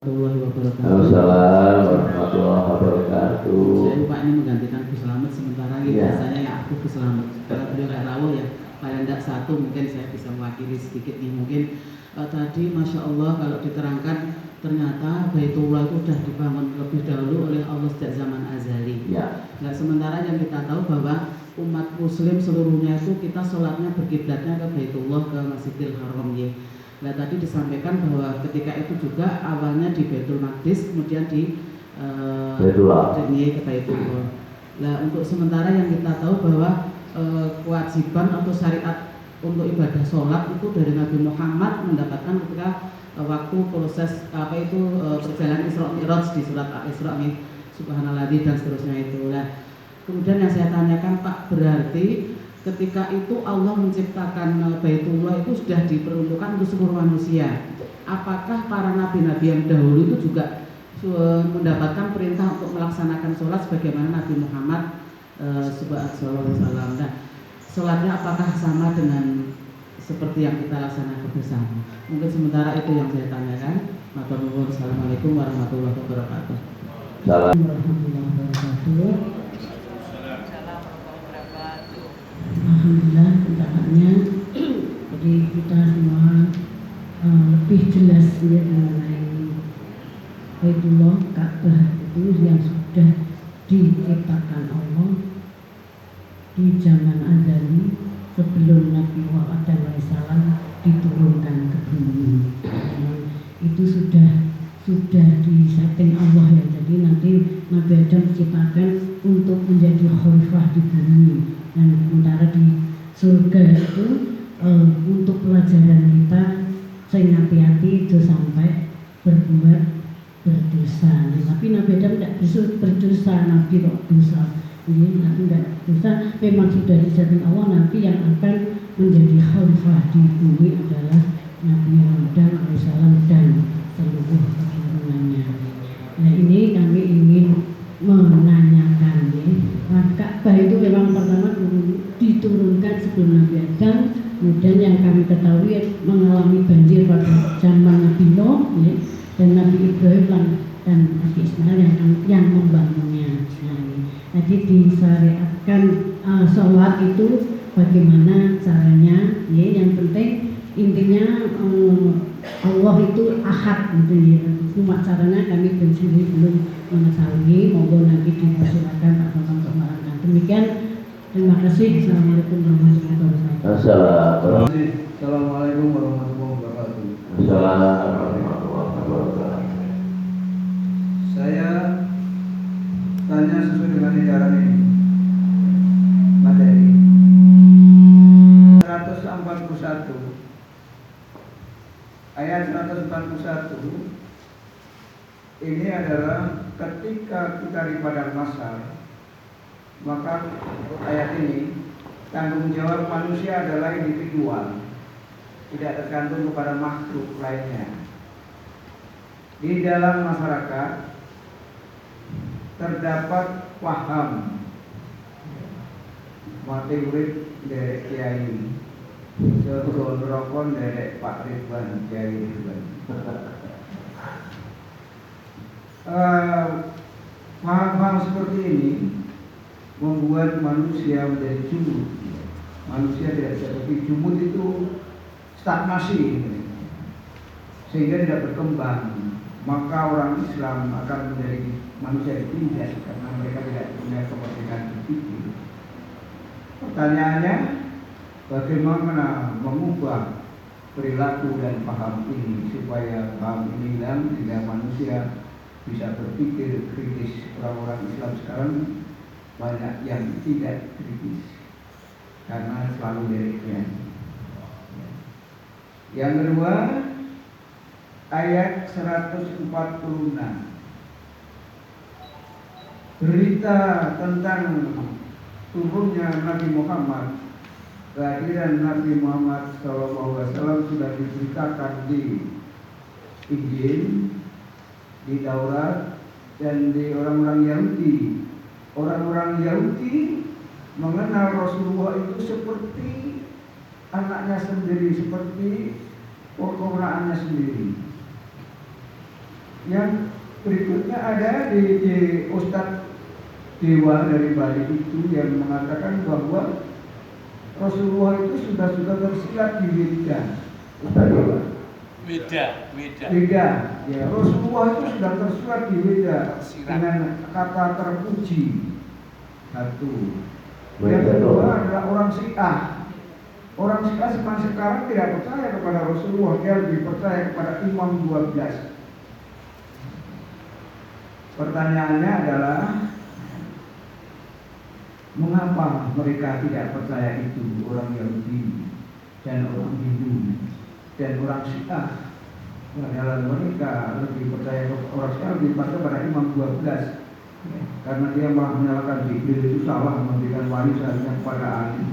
Warahmatullahi wabarakatuh. Assalamualaikum warahmatullahi wabarakatuh. Saya lupa ini menggantikan Gus Slamet sementara ini biasanya ya aku Gus Slamet. Kalau beliau nggak rawuh ya paling tidak satu mungkin saya bisa mewakili sedikit nih mungkin. Tadi Masya Allah kalau diterangkan ternyata Baitullah itu sudah dibangun lebih dahulu oleh Allah sejak zaman azali. Ya. Nah sementara yang kita tahu bahwa umat Muslim seluruhnya itu kita sholatnya berkiblatnya ke Baitullah, ke Masjidil Haram ya. Nah tadi disampaikan bahwa ketika itu juga awalnya di Baitul Maqdis, kemudian di Baitullah. ke Baitullah. Nah untuk sementara yang kita tahu bahwa kewajiban atau syariat untuk ibadah sholat itu dari Nabi Muhammad mendapatkan ketika waktu proses perjalanan Isra Mi'raj di surat Al-Isra nih, Subhanalladzi dan seterusnya itu. Nah kemudian yang saya tanyakan Pak, berarti ketika itu Allah menciptakan Baitullah itu sudah diperuntukkan untuk seluruh manusia. Apakah para nabi-nabi yang dahulu itu juga mendapatkan perintah untuk melaksanakan sholat sebagaimana Nabi Muhammad SAW? Nah, sholatnya apakah sama dengan seperti yang kita laksanakan bersama? Mungkin sementara itu yang saya tanyakan. Assalamualaikum warahmatullahi wabarakatuh. Salam. Warahmatullahi wabarakatuh. Alhamdulillah undangannya. Jadi kita semua lebih jelas ya mengenai Baitullah Ka'bah itu yang sudah diciptakan Allah di zaman azali sebelum Nabi Muhammad SAW diturunkan ke bumi. Itu sudah disetting Allah ya. Jadi nanti Nabi Adam diciptakan untuk menjadi khalifah di bumi. Dan sementara di surga itu untuk pelajaran kita, saya hati-hati itu sampai berbuat berdosa. Nah, tapi Nabi Adam tidak bisa berdosa, Nabi kok dosa. Jadi Nabi tidak dosa, memang sudah disetting Allah nanti yang akan menjadi khalifah di bumi adalah Nabi Adam alaihissalam dan seluruh keturunannya. Nah ini kami ingin menanyakan Ka'bah itu memang pertama diturunkan sebelum Nabi Adam, kemudian yang kami ketahui mengalami banjir pada zaman Nabi Nuh dan Nabi Ibrahim dan Nabi Ismail yang membangunnya. Jadi disyariatkan sholat itu bagaimana caranya? Yang penting intinya Allah itu ahad gitu ya. Cuma caranya kami sendiri belum mengetahui. Monggo nanti dipersilakan Pak Bambang untuk menerangkan. Demikian, terima kasih. Assalamualaikum warahmatullahi wabarakatuh. Assalamualaikum warahmatullahi wabarakatuh. Assalamualaikum warahmatullahi wabarakatuh. Saya tanya sesuai dengan edaran ini. Materi 141 ayat 141 ini adalah ketika kita di padang mahsyar, maka ayat ini tanggung jawab manusia adalah individual, tidak tergantung kepada makhluk lainnya. Di dalam masyarakat terdapat paham mati urip dari kiai, segon rokon dari Pak Ridwan, Kiai Ridwan. Paham-paham seperti ini membuat manusia menjadi jumud. Manusia tidak seperti jumud itu stagnasi, sehingga tidak berkembang. Maka orang Islam akan menjadi manusia ditindas karena mereka tidak punya kemerdekaan berpikir. Pertanyaannya, bagaimana mengubah perilaku dan paham ini supaya paham ini hilang sehingga manusia bisa berpikir kritis. Orang-orang Islam sekarang banyak yang tidak kritis karena selalu liriknya. Yang kedua, ayat 146, berita tentang turunnya Nabi Muhammad, kehadiran Nabi Muhammad SAW sudah diberitakan di Injil, di Taurat, dan di orang-orang Yahudi. Orang-orang Yahudi mengenal Rasulullah itu seperti anaknya sendiri, seperti keponakannya sendiri. Yang berikutnya ada di Ustadz Dewa dari Bali itu yang mengatakan bahwa Rasulullah itu sudah tersirat di Weda. Ustadz Dewa. Weda. Ya, Rasulullah itu sudah tersirat di Weda dengan kata terpuji. Satu. Yang kedua adalah orang Syiah. Orang Syiah sekarang tidak percaya kepada Rasulullah, dia lebih percaya kepada Imam 12. Pertanyaannya adalah mengapa mereka tidak percaya itu, orang Yahudi dan orang Hindu dan orang Syiah? Padahal mereka lebih percaya, orang Syiah lebih percaya pada Imam 12 ya, karena dia malah menyalahkan Jibril itu salah memberikan warisannya kepada Ali.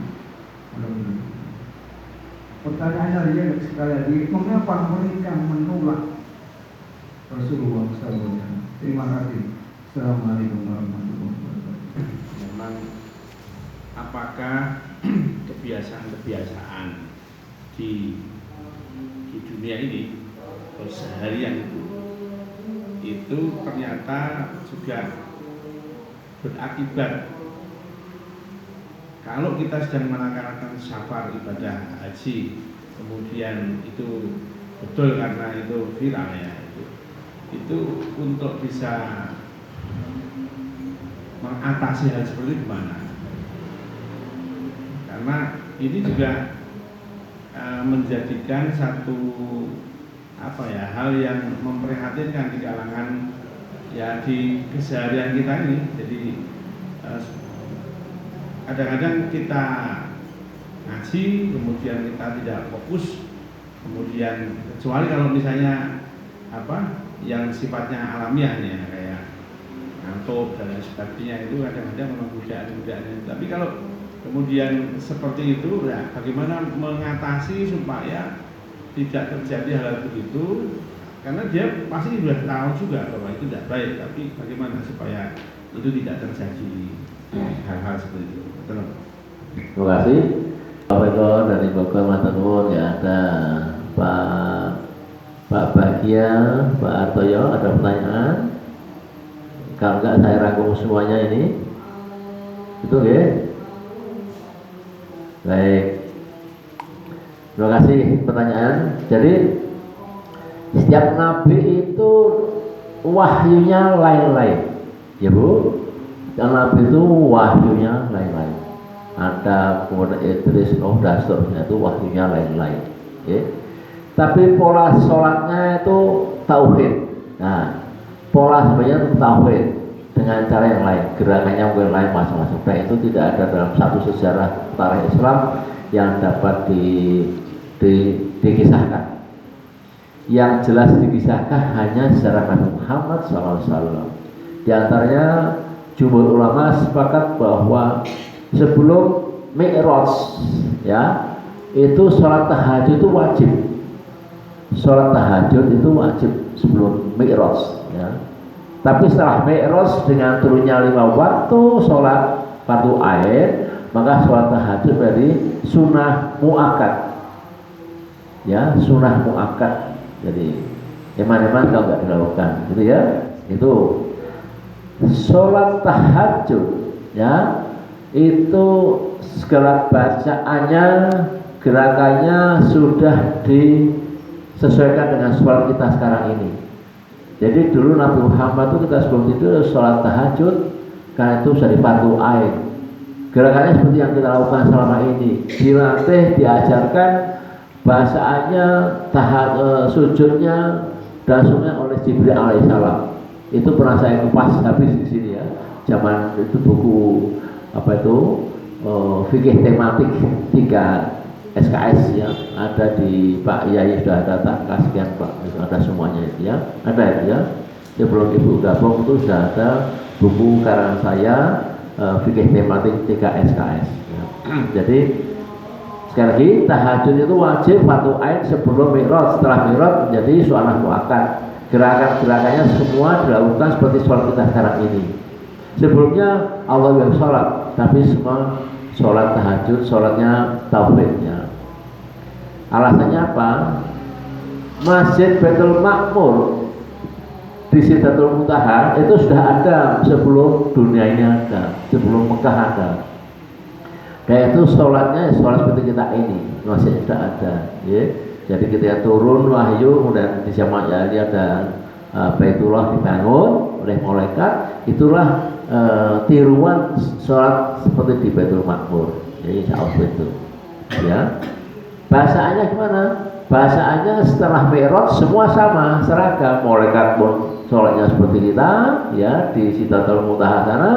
Pertanyaannya dia sekali lagi, mengapa mereka menolak Rasulullah SAW? Terima kasih. Assalamualaikum warahmatullahi wabarakatuh. Memang apakah kebiasaan-kebiasaan di dunia ini seharian itu ternyata juga berakibat kalau kita sedang melaksanakan safar ibadah haji, kemudian itu betul karena itu viral ya, itu untuk bisa mengatasi hal seperti itu gimana? Karena ini juga menjadikan satu hal yang memprihatinkan di kalangan ya di keseharian kita ini. Jadi kadang-kadang kita ngaji, kemudian kita tidak fokus, kemudian kecuali kalau misalnya yang sifatnya alamiahnya kayak ngantuk dan lain sebagainya, itu kadang-kadang memang godaan-godaan. Tapi kalau kemudian seperti itu, ya bagaimana mengatasi supaya tidak terjadi hal begitu? Karena dia pasti sudah tahu juga bahwa itu tidak baik, tapi bagaimana supaya itu tidak terjadi hal-hal seperti itu? Betul. Terima kasih. Pak Beko dari Bogor Matanur, ya ada Pak Bagia, Pak Artoyo, ada pertanyaan? Kalau enggak saya rangkum semuanya ini. Itu ya? Baik. Terima kasih pertanyaan. Jadi setiap nabi itu wahyunya lain-lain. Ya Bu? Setiap nabi itu wahyunya lain-lain. Ada kemudian Idris, Nuh dan seterusnya itu wahyunya lain-lain. Ya. Tapi pola sholatnya itu tauhid. Nah, pola sebenarnya itu tauhid dengan cara yang lain, gerakannya mungkin lain masing-masing. Dan itu tidak ada dalam satu sejarah tarikh Islam yang dapat dikisahkan. Yang jelas dikisahkan hanya sejarah Nabi Muhammad SAW. Di antaranya jumhur ulama sepakat bahwa sebelum Mi'raj, ya, itu sholat tahajud itu wajib. Sholat tahajud itu wajib sebelum Mi'raj, ya. Tapi setelah Mi'raj dengan turunnya 5 waktu sholat fardu ain, maka sholat tahajud dari sunnah muakkad, ya, sunnah muakkad. Jadi eman-eman kalau nggak dilakukan, gitu ya. Itu sholat tahajud, ya, itu segala bacaannya, gerakannya sudah disesuaikan dengan sholat kita sekarang ini. Jadi dulu Nabi Muhammad itu kita sebelum itu sholat tahajud, karena itu sudah fardu ain. Gerakannya seperti yang kita lakukan selama ini, dilatih, diajarkan bahasaannya, sujudnya, dan semuanya oleh Jibril alaihissalam. Itu pernah saya kupas habis di sini ya. Zaman itu buku fikih tematik 3 SKS ya, ada di Pak Yai, sudah ada tak kasihan Pak, itu ada semuanya itu ya, ada itu ya. Sebelum Ibu gabung itu sudah ada buku karangan saya fikih tematik 3 SKS ya. Jadi sekali lagi tahajud itu wajib fardu ain sebelum Mi'raj. Setelah Mi'raj menjadi sholat muakkad. Gerakan-gerakannya semua dilakukan seperti sholat kita sekarang ini. Sebelumnya Allah yang sholat, tapi semua sholat tahajud, sholatnya tauhidnya. Alasannya apa? Masjid Baitul Ma'mur di Sidratul Muntaha itu sudah ada sebelum dunia ini ada, sebelum Mekah ada. Dan itu sholatnya sholat seperti kita ini masih sudah ada, ya. Jadi ketika turun wahyu, kemudian di zaman Ali ada Baitullah dibangun oleh malaikat, itulah tiruan sholat seperti di Baitul Makmur. Jadi insya Allah itu, ya. Bahasaannya gimana? Bahasaannya setelah Mi'raj semua sama, seragam, malaikat pun sholatnya seperti kita, ya, di Sidratul Muntaha sana.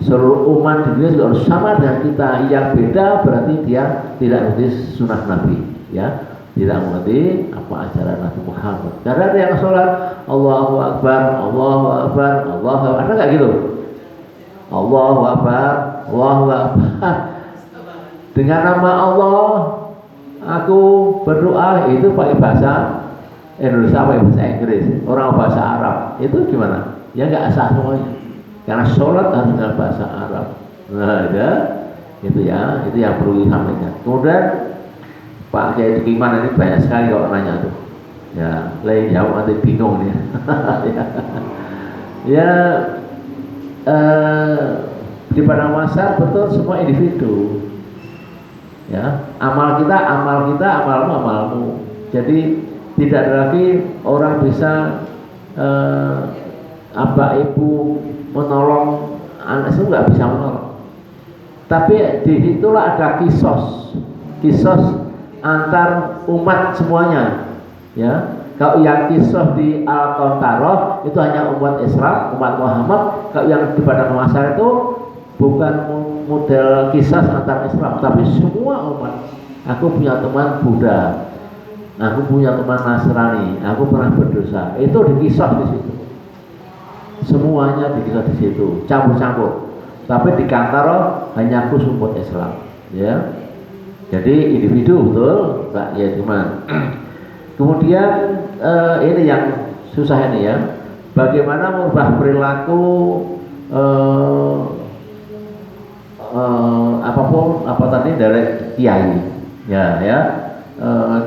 Seluruh umat di dunia juga harus sama dengan kita. Yang beda berarti dia tidak mengerti sunnah Nabi, ya, tidak mengerti apa ajaran Nabi Muhammad. Karena ada yang sholat Allahu Akbar, Allahu Akbar, Allahu Akbar, ada nggak gitu? Allahu Akbar, Allahu Akbar. Dengan nama Allah aku berdoa, itu pakai bahasa Indonesia, pakai bahasa Inggris, orang bahasa Arab, itu gimana? Ya nggak sah semuanya. Karena sholat harus dengan bahasa Arab. Nah, ya, itu ya, itu yang perlu disampaikan. Kemudian Pak Kiai Dukiman ini banyak sekali kalau nanya tuh. Ya, lain jauh nanti bingung nih. Ya, di padang mahsyar betul semua individu. Ya, amalmu, amalmu. Jadi tidak ada lagi orang bisa abah ibu menolong anak itu nggak bisa menolong. Tapi di situlah ada kisos antar umat semuanya, ya. Kalau yang kisos di Al-Qantarah itu hanya umat Islam, umat Muhammad. Kalau yang di padang mahsyar itu bukan model kisah antar Islam, tapi semua umat. Aku punya teman Buddha, aku punya teman Nasrani, aku pernah berdosa. Itu dikisah di situ. Semuanya dikisah di situ, campur-campur. Tapi di Kantaro hanya khusus umat Islam, ya. Jadi individu betul, Pak ya cuman. Kemudian ini yang susah ini ya. Bagaimana merubah perilaku apapun apa tadi dari kiai, ya.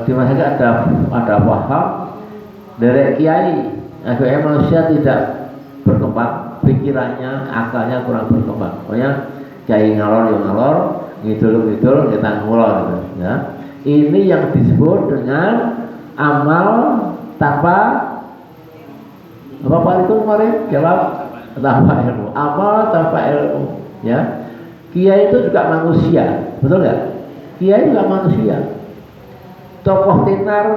Di masyarakat ada paham dari kiai akhirnya manusia tidak berkembang, pikirannya, akalnya kurang berkembang. Pokoknya kiai ngalor ya ngalor, ngidul kita ngulor, gitu, ya. Ini yang disebut dengan amal tanpa apa itu kemarin jawab tanpa ilmu, amal tanpa ilmu, ya. Kiai itu juga manusia, betul nggak? Kiai juga manusia. Tokoh tenar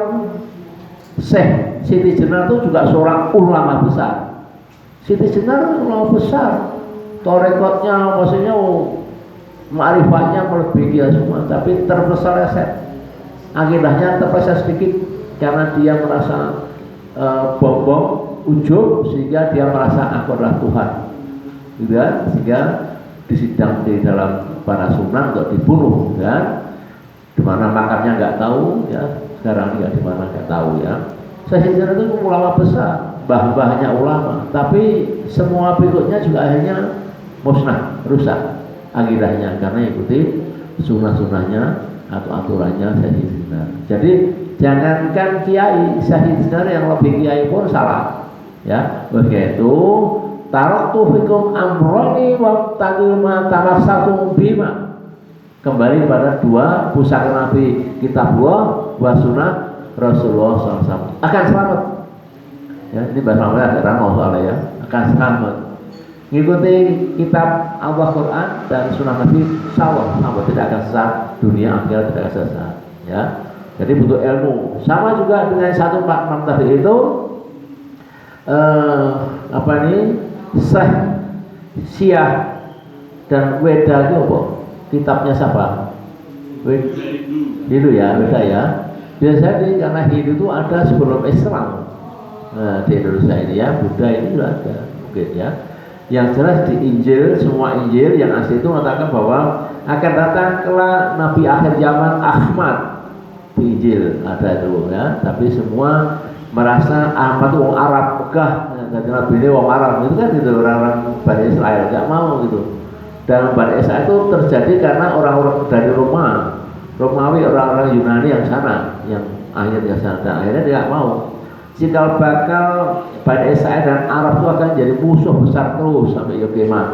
Syekh Siti Jenar itu juga seorang ulama besar. Siti Jenar ulama besar, torekotnya maksudnya ma'rifatnya melebihi dia semua, tapi terpeleset. Akidahnya terpeleset sedikit karena dia merasa bombong, ujub, sehingga dia merasa aku adalah Tuhan, gitu kan? Sehingga disidang di dalam para sunan untuk dibunuh, kan? Di mana makamnya nggak tahu, ya. Sekarang dia di mana nggak tahu, ya. Saya itu ulama besar, mbah-mbahnya ulama, tapi semua pengikutnya juga akhirnya musnah, rusak akidahnya karena ikuti sunnah-sunnahnya atau aturannya Syekh Jenar. Jadi jangankan kiai, Syekh Jenar yang lebih kiai pun salah, ya. Begitu taraktu fikum amroni wa taqil ma tamassaktum bima. Kembali pada dua pusaka Nabi, kitabullah wa sunnah Rasulullah SAW. Akan selamat. Ya, ini bahasa Arabnya agak ramah soalnya, ya. Akan selamat. Ngikuti kitab Allah Quran dan sunnah Nabi, insyaallah selamat, tidak akan sesat, dunia akhirat tidak akan sesat, ya. Jadi butuh ilmu. Sama juga dengan satu Pak Imam tadi itu apa nih? Syiah dan Weda itu apa? Kitabnya siapa? Hindu ya, beda ya. Biasanya karena Hindu itu ada sebelum Islam. Nah, di Indonesia ini ya, Buddha ini juga ada, mungkin ya. Yang jelas di Injil, semua Injil yang asli itu mengatakan bahwa akan datang kelak Nabi akhir zaman Ahmad. Di Injil ada itu, ya. Tapi semua merasa Ahmad itu orang Arab, Mekah, jadi Nabi ini orang Arab, itu kan gitu, orang-orang Bani Israel nggak mau gitu. Dan Bani Israel itu terjadi karena orang-orang dari Romawi, orang-orang Yunani yang sana, yang akhirnya sana, dan akhirnya dia nggak mau. cikal bakal Bani Israil dan Arab itu akan jadi musuh besar terus sampai yaumil kiamat.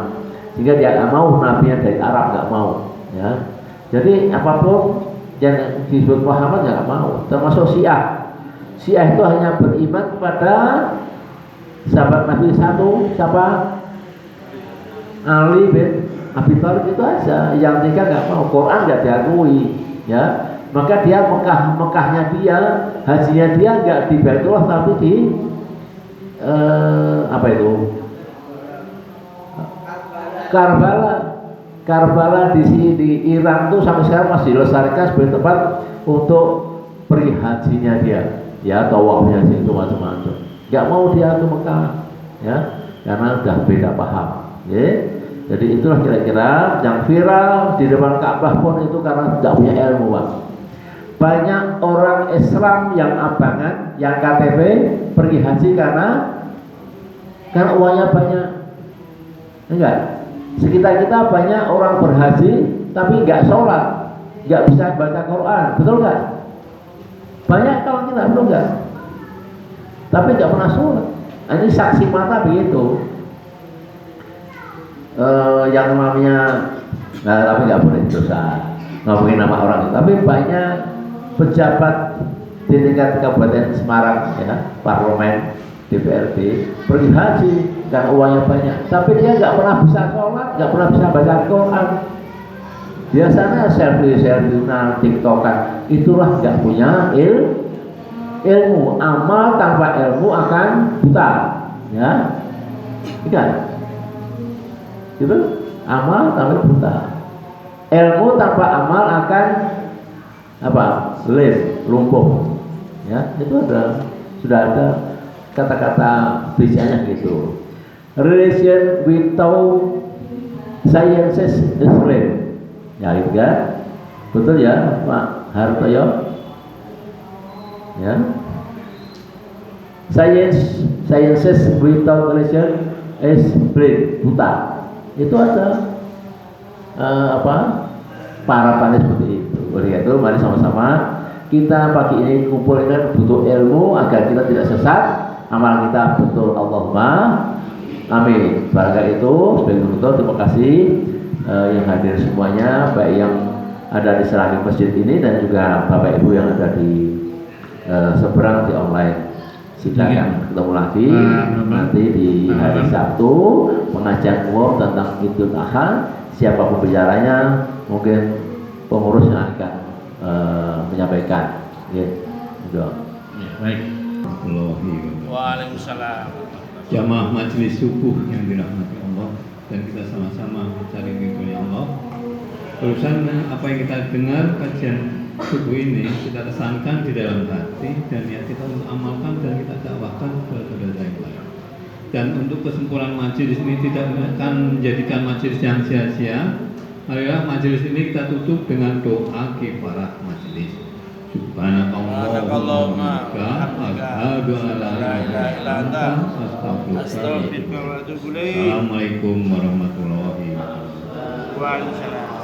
Sehingga dia nggak mau nabinya dari Arab, nggak mau, ya. Jadi apapun yang disebut Muhammad nggak mau, termasuk Syiah. Syiah itu hanya beriman kepada sahabat Nabi satu, siapa? Ali bin Abi Thalib itu aja. Yang tiga nggak mau, Quran nggak diakui, ya. Maka dia Mekahnya dia, hajinya dia nggak di Baitullah tapi di apa itu? Karbala di sini di Iran tuh sampai sekarang masih dilestarikan sebagai tempat untuk pergi hajinya dia, ya, tawafnya itu macam-macam. Nggak mau dia ke Mekah, ya, karena udah beda paham, ya. Jadi itulah kira-kira yang viral di depan Ka'bah pun itu karena nggak punya ilmu, Pak. Banyak orang Islam yang abangan, yang KTP pergi haji karena uangnya banyak, enggak? Sekitar kita banyak orang berhaji tapi nggak sholat, nggak bisa baca Quran, betul nggak? Banyak kawan kita, betul nggak? Tapi nggak pernah sholat. Nah, ini saksi mata begitu. Yang namanya, nah, tapi nggak boleh dosa, ngomongin nama orang. Tapi banyak pejabat di tingkat Kabupaten Semarang, ya, parlemen, DPRD, pergi haji karena uangnya banyak, tapi dia nggak pernah bisa sholat, nggak pernah bisa baca Quran. Biasanya selfie, TikTokan, itulah nggak punya ilmu. Amal tanpa ilmu akan buta, ya, ingat, gitu. Amal tanpa buta, ilmu tanpa amal akan apa? Lumpuh, ya. Itu sudah ada kata-kata bicaranya gitu. Religion without sciences is lame. Ya, itu kan? Betul ya, Pak Hartoyo? Ya. Sciences without religion is blind, buta. Itu ada parapannya seperti itu. Oleh itu, mari sama-sama kita pagi ini kumpulkan butuh ilmu agar kita tidak sesat. Amal kita betul, Allahumma amin. Barangkali itu sebagai penutup, terima kasih yang hadir semuanya, baik yang ada di selangit masjid ini dan juga Bapak Ibu yang ada di seberang di online. Silakan ketemu lagi nanti di hari Sabtu pengajian umum tentang Idul Adha. Siapa pembicaranya, mungkin pengurus yang akan menyampaikan. Ya, baik. Waalaikumsalam. Jamaah majelis subuh yang dirahmati Allah, dan kita sama-sama mencari ridhonya Allah. Urusan apa yang kita dengar kajian subuh ini kita kesankan di dalam hati dan ya kita untuk amalkan dan kita dakwahkan kepada saudara yang lain. Dan untuk kesimpulan majelis ini tidak akan menjadikan majelis yang sia-sia. Marilah majelis ini kita tutup dengan doa kifarah majelis. Subhanakallahumma asyhadu an la ilaha illa anta astaghfiruka wa atubu ilaik. Assalamualaikum warahmatullahi wabarakatuh. Waalaikumsalam.